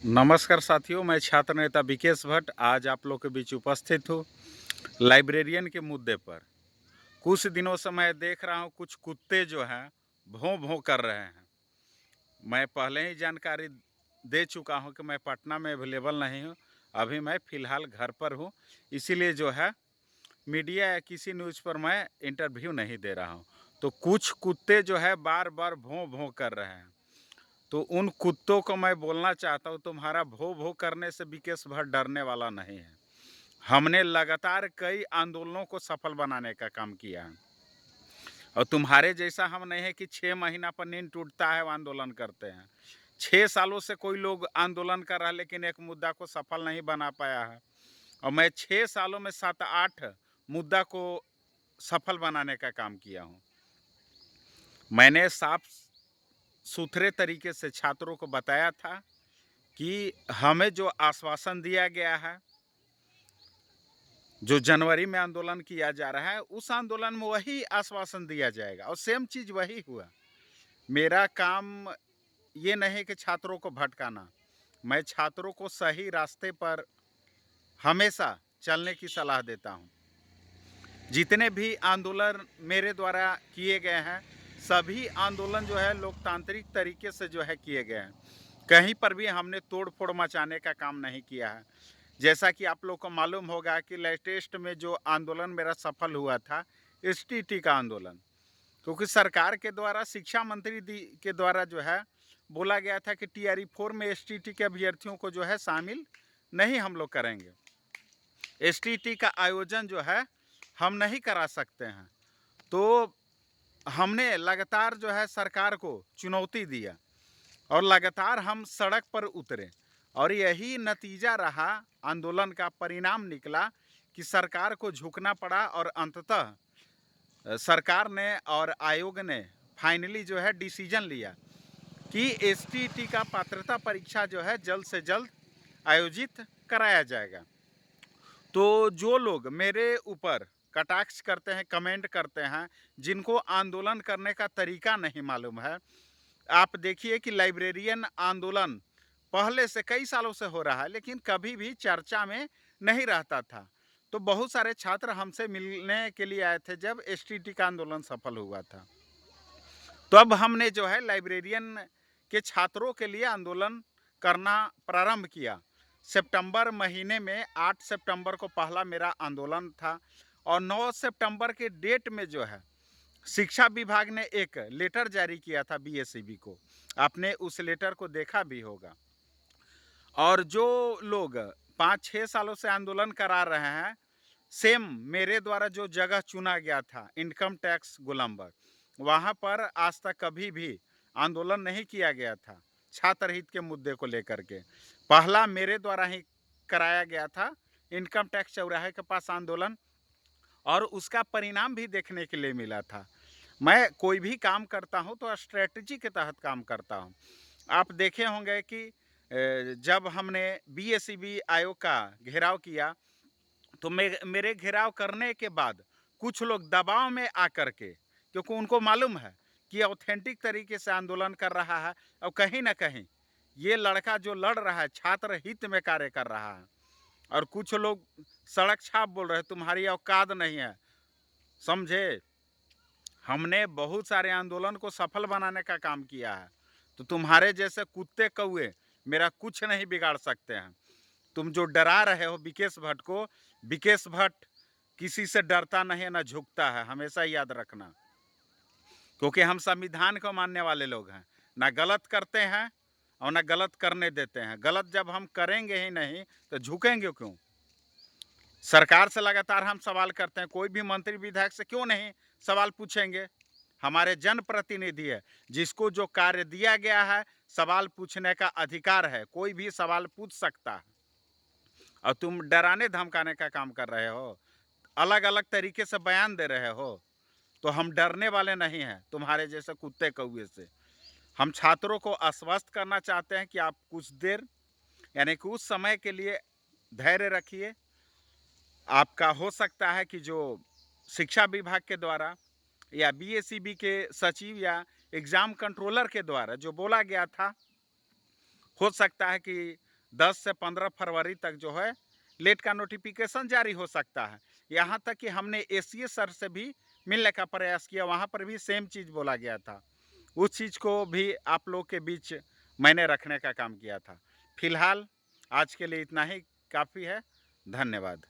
नमस्कार साथियों, मैं छात्र नेता विकेश भट्ट आज आप लोग के बीच उपस्थित हूँ लाइब्रेरियन के मुद्दे पर। कुछ दिनों से मैं देख रहा हूँ कुछ कुत्ते जो हैं भौं भौं कर रहे हैं। मैं पहले ही जानकारी दे चुका हूँ कि मैं पटना में अवेलेबल नहीं हूँ, अभी मैं फ़िलहाल घर पर हूँ। इसीलिए जो है मीडिया या किसी न्यूज़ पर मैं इंटरव्यू नहीं दे रहा हूँ। तो कुछ कुत्ते जो है बार बार भौं भौं कर रहे हैं, तो उन कुत्तों को मैं बोलना चाहता हूँ, तुम्हारा भो भो करने से विकेश भट्ट डरने वाला नहीं है। हमने लगातार कई आंदोलनों को सफल बनाने का काम किया है, और तुम्हारे जैसा हम नहीं है कि 6 महीना पर नींद टूटता है वो आंदोलन करते हैं। 6 सालों से कोई लोग आंदोलन कर रहा है लेकिन एक मुद्दा को सफल नहीं बना पाया है, और मैं 6 सालों में 7-8 मुद्दा को सफल बनाने का काम किया हूँ। मैंने साफ सुथरे तरीके से छात्रों को बताया था कि हमें जो आश्वासन दिया गया है, जो जनवरी में आंदोलन किया जा रहा है, उस आंदोलन में वही आश्वासन दिया जाएगा और सेम चीज़ वही हुआ। मेरा काम ये नहीं कि छात्रों को भटकाना, मैं छात्रों को सही रास्ते पर हमेशा चलने की सलाह देता हूँ। जितने भी आंदोलन मेरे द्वारा किए गए हैं, सभी आंदोलन जो है लोकतांत्रिक तरीके से जो है किए गए हैं। कहीं पर भी हमने तोड़ फोड़ मचाने का काम नहीं किया है। जैसा कि आप लोग को मालूम होगा कि लेटेस्ट में जो आंदोलन मेरा सफल हुआ था, एसटीटी का आंदोलन, क्योंकि सरकार के द्वारा शिक्षा मंत्री के द्वारा जो है बोला गया था कि टीआरई 4 में एसटीटी के अभ्यर्थियों को जो है शामिल नहीं हम लोग करेंगे। एसटीटी का आयोजन जो है हम नहीं करा सकते हैं। तो हमने लगातार जो है सरकार को चुनौती दिया और लगातार हम सड़क पर उतरे, और यही नतीजा रहा, आंदोलन का परिणाम निकला कि सरकार को झुकना पड़ा, और अंततः सरकार ने और आयोग ने फाइनली जो है डिसीजन लिया कि एसटीटी का पात्रता परीक्षा जो है जल्द से जल्द आयोजित कराया जाएगा। तो जो लोग मेरे ऊपर कटाक्ष करते हैं, कमेंट करते हैं, जिनको आंदोलन करने का तरीका नहीं मालूम है, आप देखिए कि लाइब्रेरियन आंदोलन पहले से कई सालों से हो रहा है लेकिन कभी भी चर्चा में नहीं रहता था। तो बहुत सारे छात्र हमसे मिलने के लिए आए थे जब एसटीटी का आंदोलन सफल हुआ था। तो अब हमने जो है लाइब्रेरियन के छात्रों के लिए आंदोलन करना प्रारंभ किया। सितंबर महीने में 8 सितंबर को पहला मेरा आंदोलन था, और 9 सितंबर के डेट में जो है शिक्षा विभाग ने एक लेटर जारी किया था बीएसईबी को। आपने उस लेटर को देखा भी होगा। और जो लोग 5-6 सालों से आंदोलन करा रहे हैं, सेम मेरे द्वारा जो जगह चुना गया था इनकम टैक्स गोलंबर, वहाँ पर आज तक कभी भी आंदोलन नहीं किया गया था छात्र हित के मुद्दे को लेकर के। पहला मेरे द्वारा ही कराया गया था इनकम टैक्स चौराहे के पास आंदोलन, और उसका परिणाम भी देखने के लिए मिला था। मैं कोई भी काम करता हूं तो स्ट्रेटजी के तहत काम करता हूं। आप देखे होंगे कि जब हमने बीएसईबी आयोग का घेराव किया, तो मेरे घेराव करने के बाद कुछ लोग दबाव में आकर के, क्योंकि उनको मालूम है कि ऑथेंटिक तरीके से आंदोलन कर रहा है, और कहीं ना कहीं ये लड़का जो लड़ रहा है छात्र हित में कार्य कर रहा है, और कुछ लोग सड़क छाप बोल रहे हैं तुम्हारी औकात नहीं है, समझे। हमने बहुत सारे आंदोलन को सफल बनाने का काम किया है, तो तुम्हारे जैसे कुत्ते कौए मेरा कुछ नहीं बिगाड़ सकते हैं। तुम जो डरा रहे हो विकेश भट्ट को, विकेश भट्ट किसी से डरता नहीं है, ना झुकता है, हमेशा याद रखना। क्योंकि हम संविधान को मानने वाले लोग हैं, ना गलत करते हैं और ना गलत करने देते हैं। गलत जब हम करेंगे ही नहीं तो झुकेंगे क्यों। सरकार से लगातार हम सवाल करते हैं, कोई भी मंत्री विधायक से क्यों नहीं सवाल पूछेंगे। हमारे जनप्रतिनिधि है, जिसको जो कार्य दिया गया है सवाल पूछने का अधिकार है, कोई भी सवाल पूछ सकता है। और तुम डराने धमकाने का काम कर रहे हो, अलग अलग तरीके से बयान दे रहे हो। तो हम डरने वाले नहीं हैं तुम्हारे जैसे कुत्ते कौए से। हम छात्रों को आश्वस्त करना चाहते हैं कि आप कुछ देर यानी कि उस समय के लिए धैर्य रखिए। आपका हो सकता है कि जो शिक्षा विभाग के द्वारा या बीएसईबी के सचिव या एग्ज़ाम कंट्रोलर के द्वारा जो बोला गया था, हो सकता है कि 10 से 15 फरवरी तक जो है लेट का नोटिफिकेशन जारी हो सकता है। यहाँ तक कि हमने एसीए सर से भी मिलने का प्रयास किया, वहाँ पर भी सेम चीज़ बोला गया था। उस चीज़ को भी आप लोग के बीच मैंने रखने का काम किया था। फिलहाल आज के लिए इतना ही काफ़ी है। धन्यवाद।